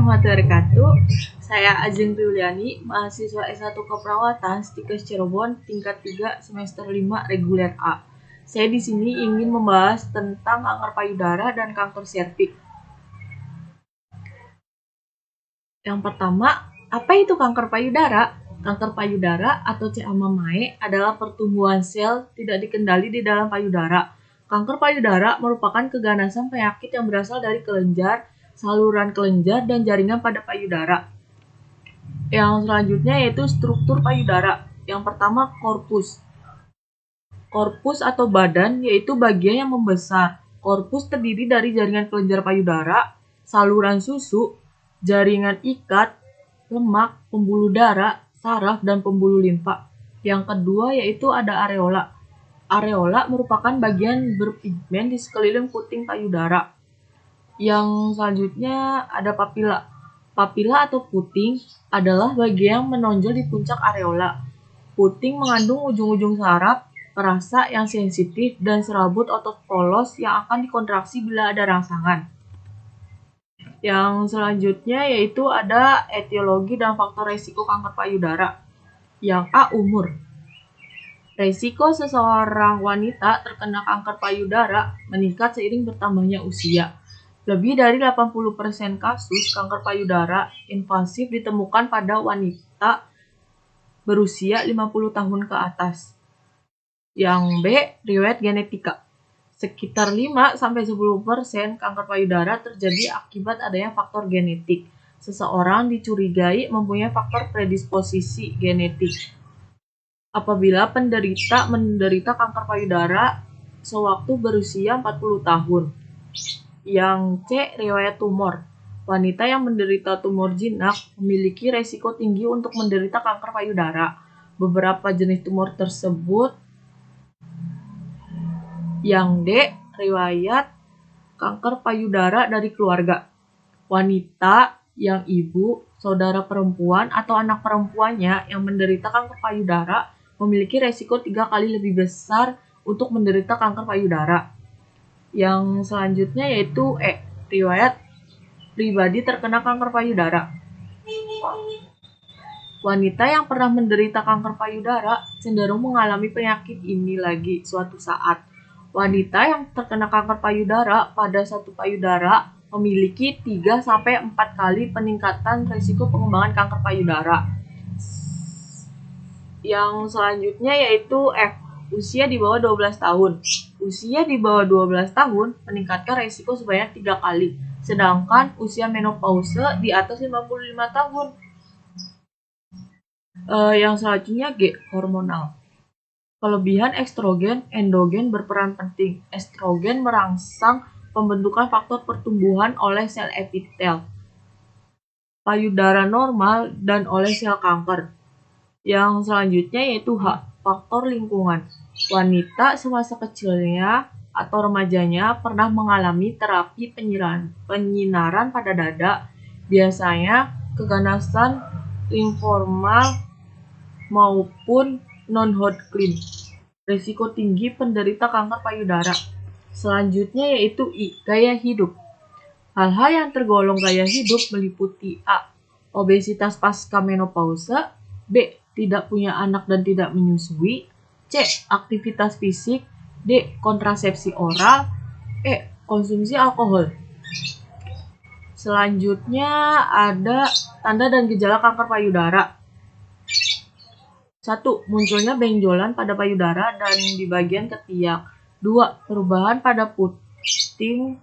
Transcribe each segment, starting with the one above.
warahmatullahi wabarakatuh. Saya Ajeng Priuliani, mahasiswa S1 Keperawatan Stikes Cirebon, tingkat 3 semester 5 reguler A. Saya di sini ingin membahas tentang kanker payudara dan kanker serviks. Yang pertama, apa itu kanker payudara? Kanker payudara atau CA-MAMAE adalah pertumbuhan sel tidak dikendali di dalam payudara. Kanker payudara merupakan keganasan penyakit yang berasal dari kelenjar, saluran kelenjar, dan jaringan pada payudara. Yang selanjutnya yaitu struktur payudara. Yang pertama, korpus. Korpus atau badan yaitu bagian yang membesar. Korpus terdiri dari jaringan kelenjar payudara, saluran susu, jaringan ikat, lemak, pembuluh darah, saraf, dan pembuluh limfa. Yang kedua yaitu ada areola. Areola merupakan bagian berpigmen di sekeliling puting payudara. Yang selanjutnya ada papila. Papila atau puting adalah bagian yang menonjol di puncak areola. Puting mengandung ujung-ujung saraf, perasa yang sensitif, dan serabut otot polos yang akan dikontraksi bila ada rangsangan. Yang selanjutnya yaitu ada etiologi dan faktor resiko kanker payudara. Yang A, umur. Resiko seseorang wanita terkena kanker payudara meningkat seiring bertambahnya usia. Lebih dari 80% kasus kanker payudara invasif ditemukan pada wanita berusia 50 tahun ke atas. Yang B, riwayat genetika. Sekitar 5-10% kanker payudara terjadi akibat adanya faktor genetik. Seseorang dicurigai mempunyai faktor predisposisi genetik apabila penderita menderita kanker payudara sewaktu berusia 40 tahun. Yang C, riwayat tumor. Wanita yang menderita tumor jinak memiliki resiko tinggi untuk menderita kanker payudara. Beberapa jenis tumor tersebut. Yang D, riwayat kanker payudara dari keluarga. Wanita yang ibu, saudara perempuan, atau anak perempuannya yang menderita kanker payudara memiliki resiko 3 kali lebih besar untuk menderita kanker payudara. Yang selanjutnya yaitu E, riwayat pribadi terkena kanker payudara. Wanita yang pernah menderita kanker payudara cenderung mengalami penyakit ini lagi suatu saat. Wanita yang terkena kanker payudara pada satu payudara memiliki 3-4 kali peningkatan risiko pengembangan kanker payudara. Yang selanjutnya yaitu F, usia di bawah 12 tahun. Usia di bawah 12 tahun meningkatkan risiko sebanyak 3 kali, sedangkan usia menopause di atas 55 tahun. Yang selanjutnya G, hormonal. Kelebihan estrogen endogen berperan penting. Estrogen merangsang pembentukan faktor pertumbuhan oleh sel epitel payudara normal dan oleh sel kanker. Yang selanjutnya yaitu H, faktor lingkungan. Wanita semasa kecilnya atau remajanya pernah mengalami terapi penyinaran pada dada, biasanya keganasan informal maupun non-Hodgkin. Risiko tinggi penderita kanker payudara. Selanjutnya yaitu I, gaya hidup. Hal-hal yang tergolong gaya hidup meliputi A, obesitas pasca menopause, B, tidak punya anak dan tidak menyusui, C, aktivitas fisik, D, kontrasepsi oral, E, konsumsi alkohol. Selanjutnya ada tanda dan gejala kanker payudara. 1. Munculnya benjolan pada payudara dan di bagian ketiak. 2. Perubahan pada puting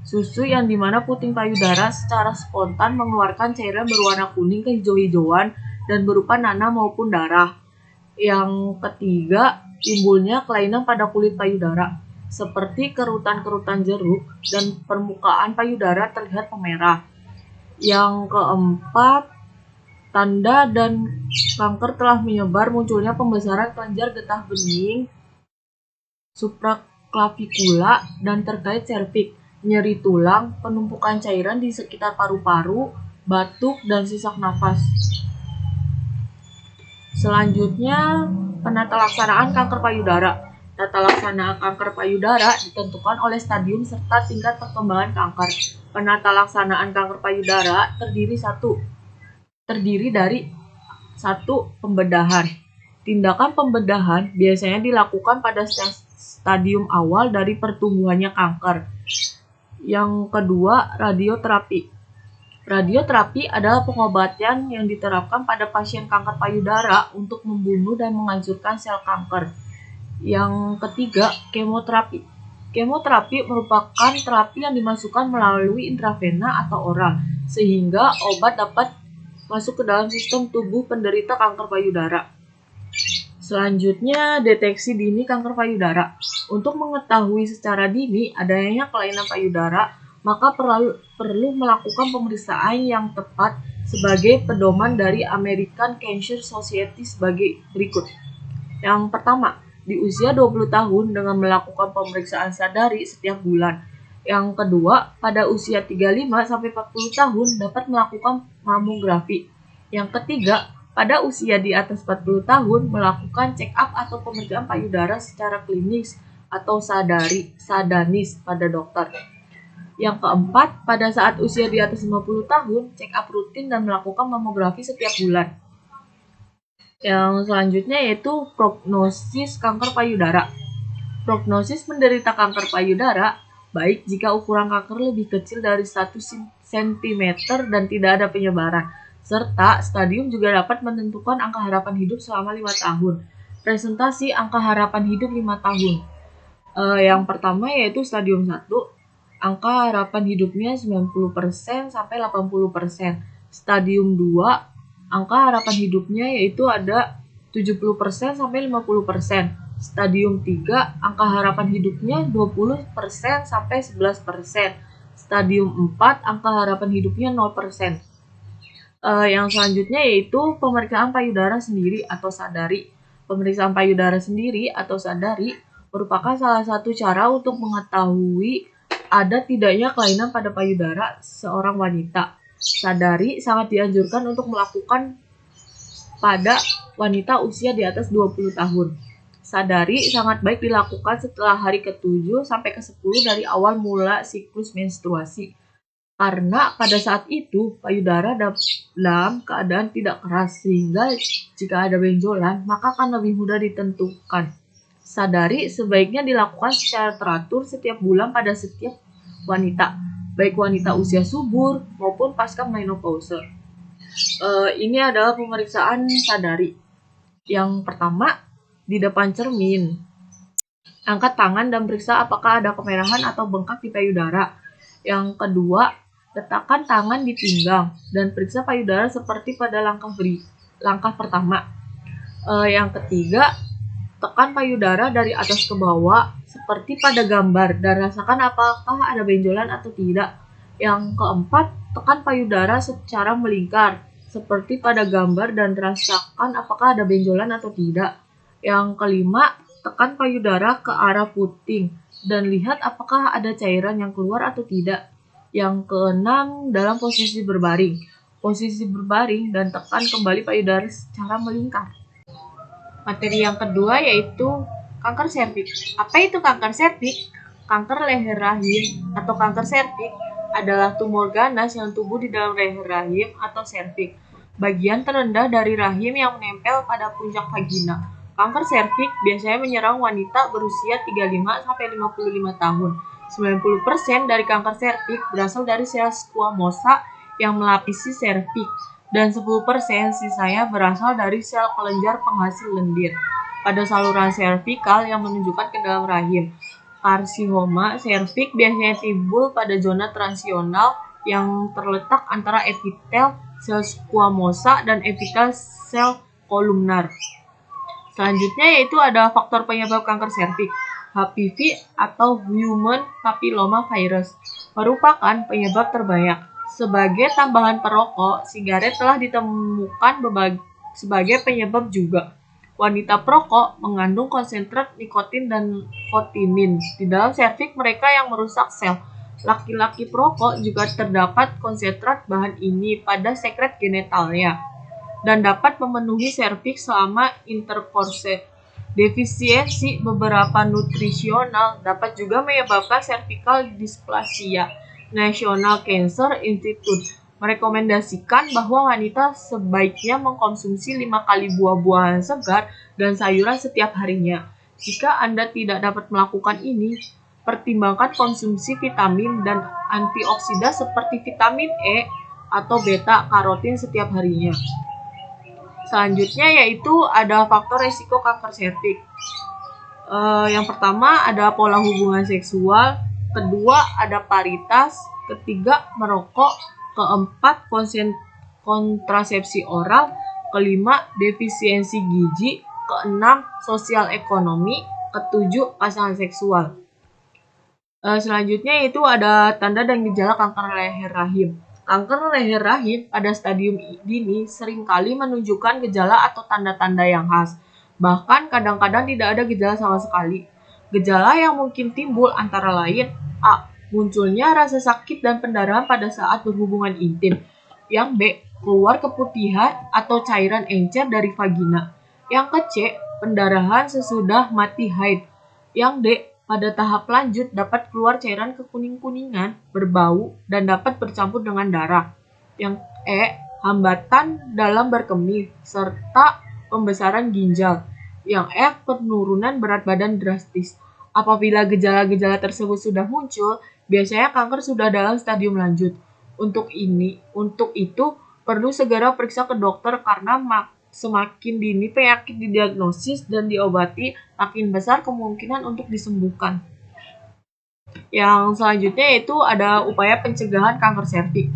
susu yang dimana puting payudara secara spontan mengeluarkan cairan berwarna kuning kehijau-hijauan dan berupa nanah maupun darah. Yang ketiga, timbulnya kelainan pada kulit payudara, seperti kerutan-kerutan jeruk dan permukaan payudara terlihat memerah. Yang keempat, tanda dan kanker telah menyebar, munculnya pembesaran kelenjar getah bening, supraklavikula, dan terkait serviks, nyeri tulang, penumpukan cairan di sekitar paru-paru, batuk, dan sesak nafas. Selanjutnya, penata laksanaan kanker payudara. Tata laksana kanker payudara ditentukan oleh stadium serta tingkat perkembangan kanker. Penata laksanaan kanker payudara terdiri dari satu, pembedahan. Tindakan pembedahan biasanya dilakukan pada stadium awal dari pertumbuhannya kanker. Yang kedua, radioterapi. Radioterapi adalah pengobatan yang diterapkan pada pasien kanker payudara untuk membunuh dan menghancurkan sel kanker. Yang ketiga, kemoterapi. Kemoterapi merupakan terapi yang dimasukkan melalui intravena atau oral, sehingga obat dapat masuk ke dalam sistem tubuh penderita kanker payudara. Selanjutnya, deteksi dini kanker payudara. Untuk mengetahui secara dini adanya kelainan payudara, maka perlu melakukan pemeriksaan yang tepat sebagai pedoman dari American Cancer Society sebagai berikut. Yang pertama, di usia 20 tahun dengan melakukan pemeriksaan sadari setiap bulan. Yang kedua, pada usia 35-40 tahun dapat melakukan mamografi. Yang ketiga, pada usia di atas 40 tahun melakukan check up atau pemeriksaan payudara secara klinis atau sadanis pada dokter. Yang keempat, pada saat usia di atas 50 tahun, check up rutin dan melakukan mamografi setiap bulan. Yang selanjutnya yaitu prognosis kanker payudara. Prognosis menderita kanker payudara baik jika ukuran kanker lebih kecil dari 1 cm dan tidak ada penyebaran, serta stadium juga dapat menentukan angka harapan hidup selama 5 tahun. Presentasi angka harapan hidup 5 tahun. Yang pertama yaitu stadium 1, angka harapan hidupnya 90% sampai 80%. Stadium 2, angka harapan hidupnya yaitu ada 70% sampai 50%. Stadium 3, angka harapan hidupnya 20% sampai 11%. Stadium 4, angka harapan hidupnya 0%. Yang selanjutnya yaitu pemeriksaan payudara sendiri atau sadari. Pemeriksaan payudara sendiri atau sadari merupakan salah satu cara untuk mengetahui ada tidaknya kelainan pada payudara seorang wanita. Sadari sangat dianjurkan untuk melakukan pada wanita usia di atas 20 tahun. Sadari sangat baik dilakukan setelah hari ke-7 sampai ke-10 dari awal mula siklus menstruasi. Karena pada saat itu payudara dalam keadaan tidak keras, sehingga jika ada benjolan maka akan lebih mudah ditentukan. Sadari sebaiknya dilakukan secara teratur setiap bulan pada setiap wanita, baik wanita usia subur maupun pasca menopause. Ini adalah pemeriksaan sadari. Yang pertama, di depan cermin. Angkat tangan dan periksa apakah ada kemerahan atau bengkak di payudara. Yang kedua, letakkan tangan di pinggang dan periksa payudara seperti pada langkah pertama. Yang ketiga, tekan payudara dari atas ke bawah seperti pada gambar dan rasakan apakah ada benjolan atau tidak. Yang keempat, tekan payudara secara melingkar seperti pada gambar dan rasakan apakah ada benjolan atau tidak. Yang kelima, tekan payudara ke arah puting dan lihat apakah ada cairan yang keluar atau tidak. Yang keenam, dalam posisi berbaring. Posisi berbaring dan tekan kembali payudara secara melingkar. Materi yang kedua yaitu kanker serviks. Apa itu kanker serviks? Kanker leher rahim atau kanker serviks adalah tumor ganas yang tumbuh di dalam leher rahim atau serviks, bagian terendah dari rahim yang menempel pada puncak vagina. Kanker serviks biasanya menyerang wanita berusia 35-55 tahun. 90% dari kanker serviks berasal dari sel squamosa yang melapisi serviks, dan 10% sisanya berasal dari sel kelenjar penghasil lendir pada saluran servikal yang menunjukkan ke dalam rahim. Karsinoма serviks biasanya timbul pada zona transitional yang terletak antara epitel sel squamosa dan epitel sel kolumnar. Selanjutnya yaitu ada faktor penyebab kanker serviks. HPV atau Human Papilloma Virus merupakan penyebab terbanyak. Sebagai tambahan perokok, sigaret telah ditemukan sebagai penyebab juga. Wanita perokok mengandung konsentrat nikotin dan kotimin di dalam serviks mereka yang merusak sel. Laki-laki perokok juga terdapat konsentrat bahan ini pada sekret genitalnya dan dapat memenuhi serviks selama intercourse. Defisiensi beberapa nutrisional dapat juga menyebabkan cervical dysplasia National Cancer Institute merekomendasikan bahwa wanita sebaiknya mengkonsumsi 5 kali buah-buahan segar dan sayuran setiap harinya. Jika Anda tidak dapat melakukan ini, pertimbangkan konsumsi vitamin dan antioksidan seperti vitamin E atau beta karotin setiap harinya. Selanjutnya yaitu ada faktor risiko kanker serviks. Yang pertama ada pola hubungan seksual, kedua ada paritas, ketiga merokok, keempat kontrasepsi oral, kelima defisiensi gizi, keenam sosial ekonomi, ketujuh pasangan seksual. Selanjutnya itu ada tanda dan gejala kanker leher rahim. Kanker leher rahim pada stadium dini seringkali menunjukkan gejala atau tanda-tanda yang khas. Bahkan kadang-kadang tidak ada gejala sama sekali. Gejala yang mungkin timbul antara lain A. Munculnya rasa sakit dan pendarahan pada saat berhubungan intim. Yang B. Keluar keputihan atau cairan encer dari vagina. Yang C. Pendarahan sesudah mati haid. Yang D. Pada tahap lanjut dapat keluar cairan kekuning-kuningan, berbau, dan dapat bercampur dengan darah. Yang E. Hambatan dalam berkemih, serta pembesaran ginjal. Yang F. Penurunan berat badan drastis. Apabila gejala-gejala tersebut sudah muncul, biasanya kanker sudah dalam stadium lanjut. Untuk itu, perlu segera periksa ke dokter karena semakin dini penyakit didiagnosis dan diobati, makin besar kemungkinan untuk disembuhkan. Yang selanjutnya yaitu ada upaya pencegahan kanker serviks.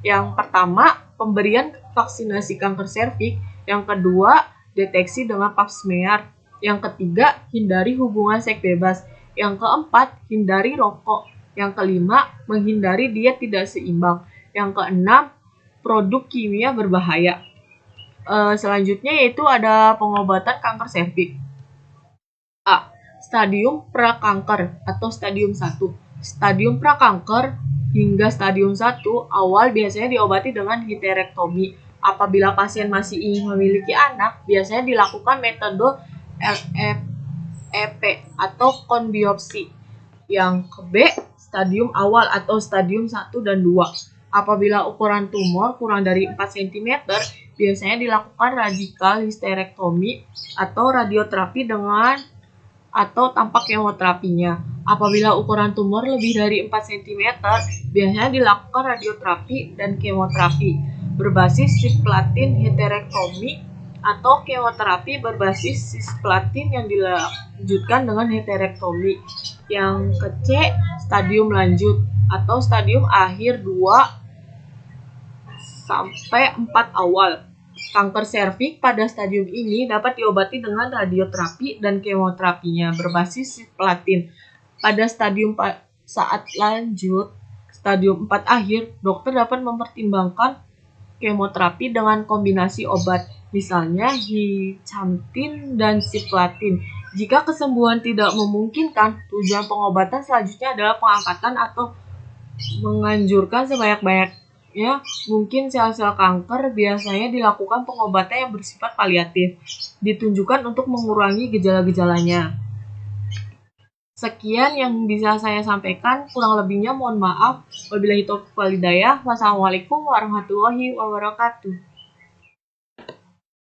Yang pertama, pemberian vaksinasi kanker serviks. Yang kedua, deteksi dengan pap smear. Yang ketiga, hindari hubungan seks bebas. Yang keempat, hindari rokok. Yang kelima, menghindari diet tidak seimbang. Yang keenam, produk kimia berbahaya. Selanjutnya yaitu ada pengobatan kanker serviks. A. Stadium prakanker atau stadium 1. Stadium prakanker hingga stadium 1 awal biasanya diobati dengan histerektomi. Apabila pasien masih ingin memiliki anak, biasanya dilakukan metode LFEP atau konbiopsi. Yang B. Stadium awal atau stadium 1 dan 2. Apabila ukuran tumor kurang dari 4 cm, biasanya dilakukan radikal histerektomi atau radioterapi dengan atau tanpa kemoterapinya. Apabila ukuran tumor lebih dari 4 cm, biasanya dilakukan radioterapi dan kemoterapi berbasis cisplatin histerektomi atau kemoterapi berbasis cisplatin yang dilanjutkan dengan histerektomi. Yang C, stadium lanjut atau stadium akhir 2 sampai 4 awal. Kanker serviks pada stadium ini dapat diobati dengan radioterapi dan kemoterapinya berbasis cisplatin. Pada stadium saat lanjut, stadium 4 akhir, dokter dapat mempertimbangkan kemoterapi dengan kombinasi obat, misalnya hicamtin dan cisplatin. Jika kesembuhan tidak memungkinkan, tujuan pengobatan selanjutnya adalah pengangkatan atau menganjurkan sebanyak-banyaknya mungkin sel-sel kanker. Biasanya dilakukan pengobatan yang bersifat paliatif, ditunjukkan untuk mengurangi gejala-gejalanya. Sekian yang bisa saya sampaikan, kurang lebihnya mohon maaf. Wabillahi taufiq wal hidayah. Wassalamualaikum warahmatullahi wabarakatuh.